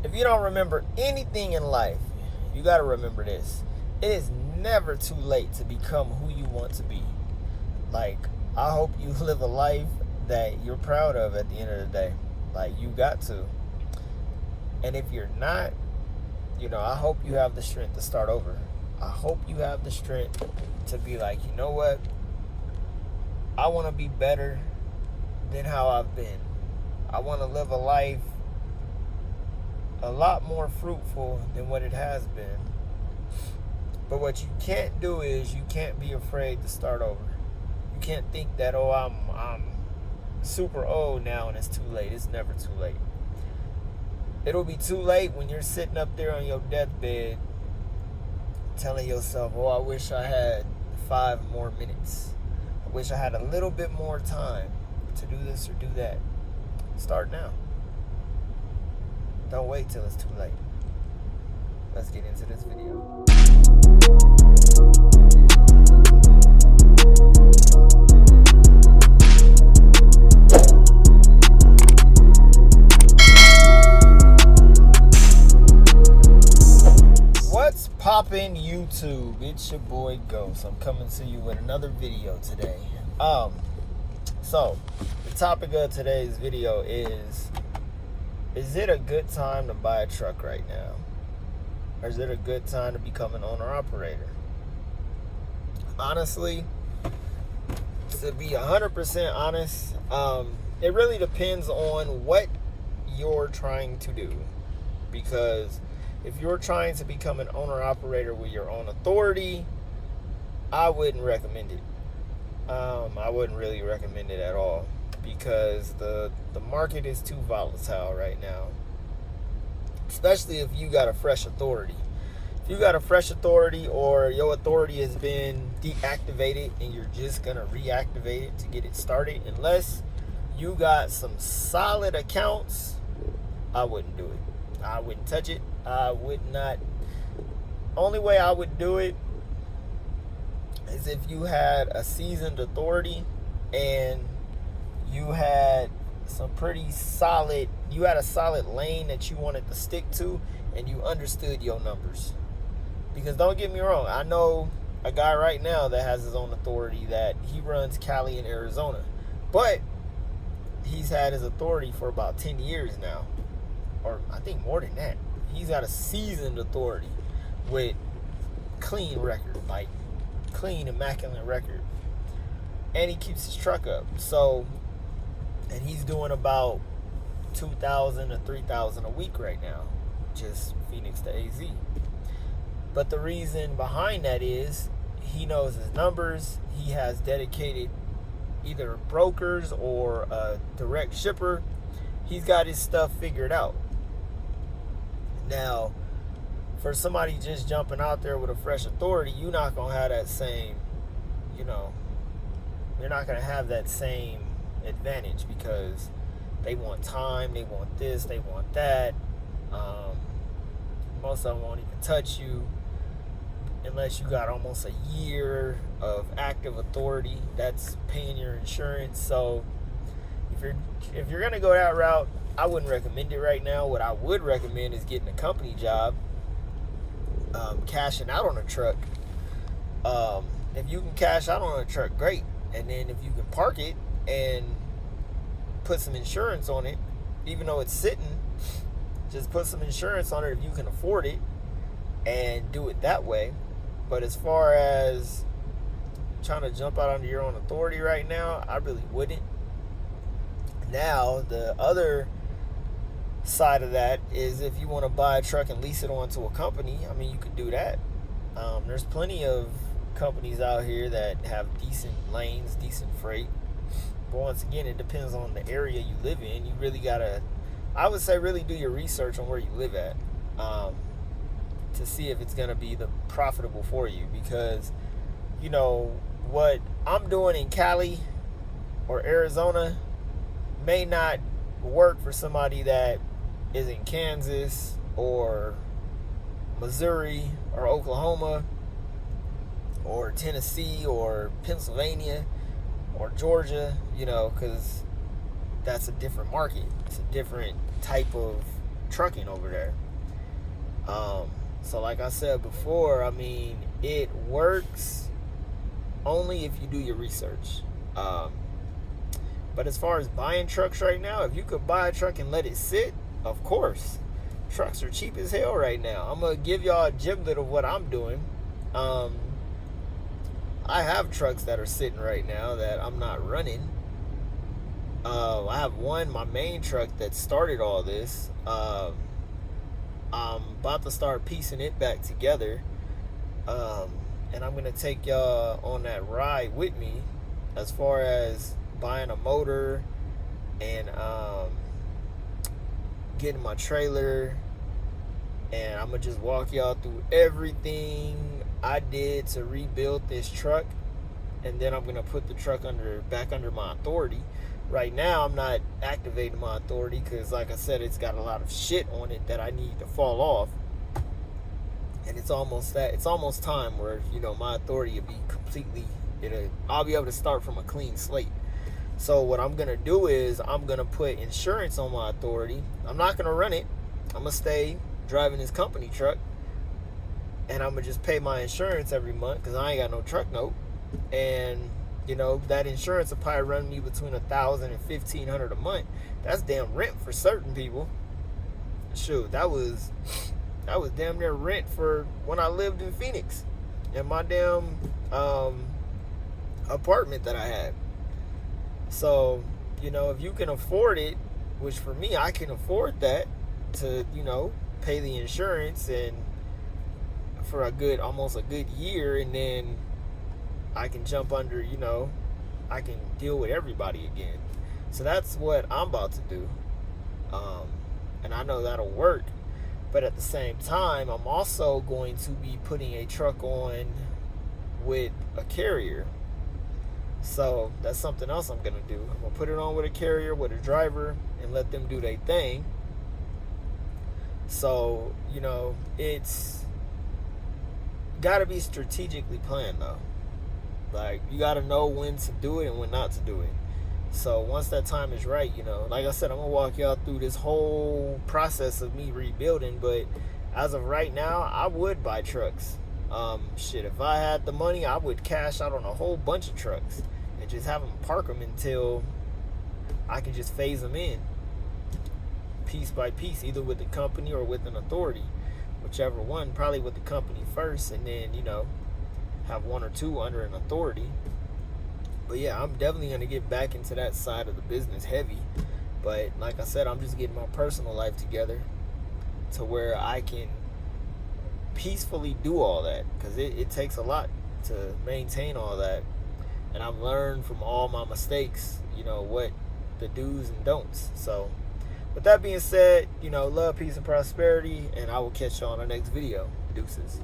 If you don't remember anything in life, you got to remember this. It is never too late to become who you want to be. Like, I hope you live a life that you're proud of at the end of the day. Like, you got to. And if you're not, I hope you have the strength to start over. I hope you have the strength to be like, you know what? I want to be better than how I've been. I want to live a life a lot more fruitful than what it has been. But what you can't do is you can't be afraid to start over. You can't think that, I'm super old now and it's too late. It's never too late. It'll be too late when you're sitting up there on your deathbed telling yourself, I wish I had 5 more minutes. I wish I had a little bit more time to do this or do that. Start now. Don't wait till it's too late. Let's get into this video. What's poppin' YouTube? It's your boy Ghost. I'm coming to you with another video today. So the topic of today's video is it a good time to buy a truck right now? Or is it a good time to become an owner-operator? Honestly, to be 100% honest, it really depends on what you're trying to do. Because if you're trying to become an owner-operator with your own authority, I wouldn't recommend it. I wouldn't really recommend it at all. Because the market is too volatile right now. Especially if you got a fresh authority. If you got a fresh authority or your authority has been deactivated and you're just going to reactivate it to get it started, unless you got some solid accounts, I wouldn't do it. I wouldn't touch it. I would not. Only way I would do it is if you had a seasoned authority and you had some pretty solid, you had a solid lane that you wanted to stick to and you understood your numbers. Because don't get me wrong, I know a guy right now that has his own authority that he runs Cali in Arizona. But he's had his authority for about 10 years now. Or I think more than that. He's got a seasoned authority with clean record, like clean, immaculate record. And he keeps his truck up. So, and he's doing about 2,000 to 3,000 a week right now, just Phoenix to AZ. But the reason behind that is he knows his numbers. He has dedicated either brokers or a direct shipper. He's got his stuff figured out. Now, for somebody just jumping out there with a fresh authority, you're not going to have that same, you're not going to have that same advantage because they want time, they want this, they want that. Most of them won't even touch you unless you got almost a year of active authority that's paying your insurance. So if you're gonna go that route, I wouldn't recommend it right now. What I would recommend is getting a company job, cashing out on a truck. If you can cash out on a truck, great. And then if you can park it and put some insurance on it, even though it's sitting, just put some insurance on it if you can afford it and do it that way. But as far as trying to jump out under your own authority right now, I really wouldn't. Now, the other side of that is if you want to buy a truck and lease it onto a company, I mean, you could do that. There's plenty of companies out here that have decent lanes, decent freight. But once again, it depends on the area you live in. You really gotta, I would say, really do your research on where you live at, to see if it's gonna be profitable for you. Because, what I'm doing in Cali or Arizona may not work for somebody that is in Kansas or Missouri or Oklahoma or Tennessee or Pennsylvania or Georgia, because that's a different market. It's a different type of trucking over there. So like I said before, I mean, it works only if you do your research. But as far as buying trucks right now, if you could buy a truck and let it sit, of course. Trucks are cheap as hell right now. I'm going to give y'all a giblet of what I'm doing. I have trucks that are sitting right now that I'm not running. I have one, my main truck that started all this. I'm about to start piecing it back together. And I'm going to take y'all on that ride with me as far as buying a motor and getting my trailer, and I'm gonna just walk y'all through everything I did to rebuild this truck, and then I'm gonna put the truck back under my authority. Right now I'm not activating my authority because, like I said, it's got a lot of shit on it that I need to fall off, and it's almost time where, you know, my authority will be completely, I'll be able to start from a clean slate. So what I'm going to do is I'm going to put insurance on my authority. I'm not going to run it. I'm going to stay driving this company truck. And I'm going to just pay my insurance every month because I ain't got no truck note. And, you know, that insurance will probably run me between $1,000 and $1,500 a month. That's damn rent for certain people. Shoot, that was damn near rent for when I lived in Phoenix. In my damn apartment that I had. So, you know, if you can afford it, which for me, I can afford that to, you know, pay the insurance and for almost a good year, and then I can jump under, you know, I can deal with everybody again. So that's what I'm about to do. And I know that'll work. But at the same time, I'm also going to be putting a truck on with a carrier. So that's something else I'm going to do. I'm going to put it on with a carrier, with a driver, and let them do their thing. So, you know, it's got to be strategically planned, though. Like, you got to know when to do it and when not to do it. So once that time is right, you know, like I said, I'm going to walk y'all through this whole process of me rebuilding. But as of right now, I would buy trucks. If I had the money, I would cash out on a whole bunch of trucks and just have them park them until I can just phase them in piece by piece, either with the company or with an authority, whichever one. Probably with the company first, and then, you know, have one or two under an authority. But yeah, I'm definitely going to get back into that side of the business heavy. But like I said, I'm just getting my personal life together to where I can peacefully do all that, because it takes a lot to maintain all that. And I've learned from all my mistakes, you know, what the do's and don'ts. So with that being said, you know, love, peace, and prosperity, and I will catch you on the next video. Deuces.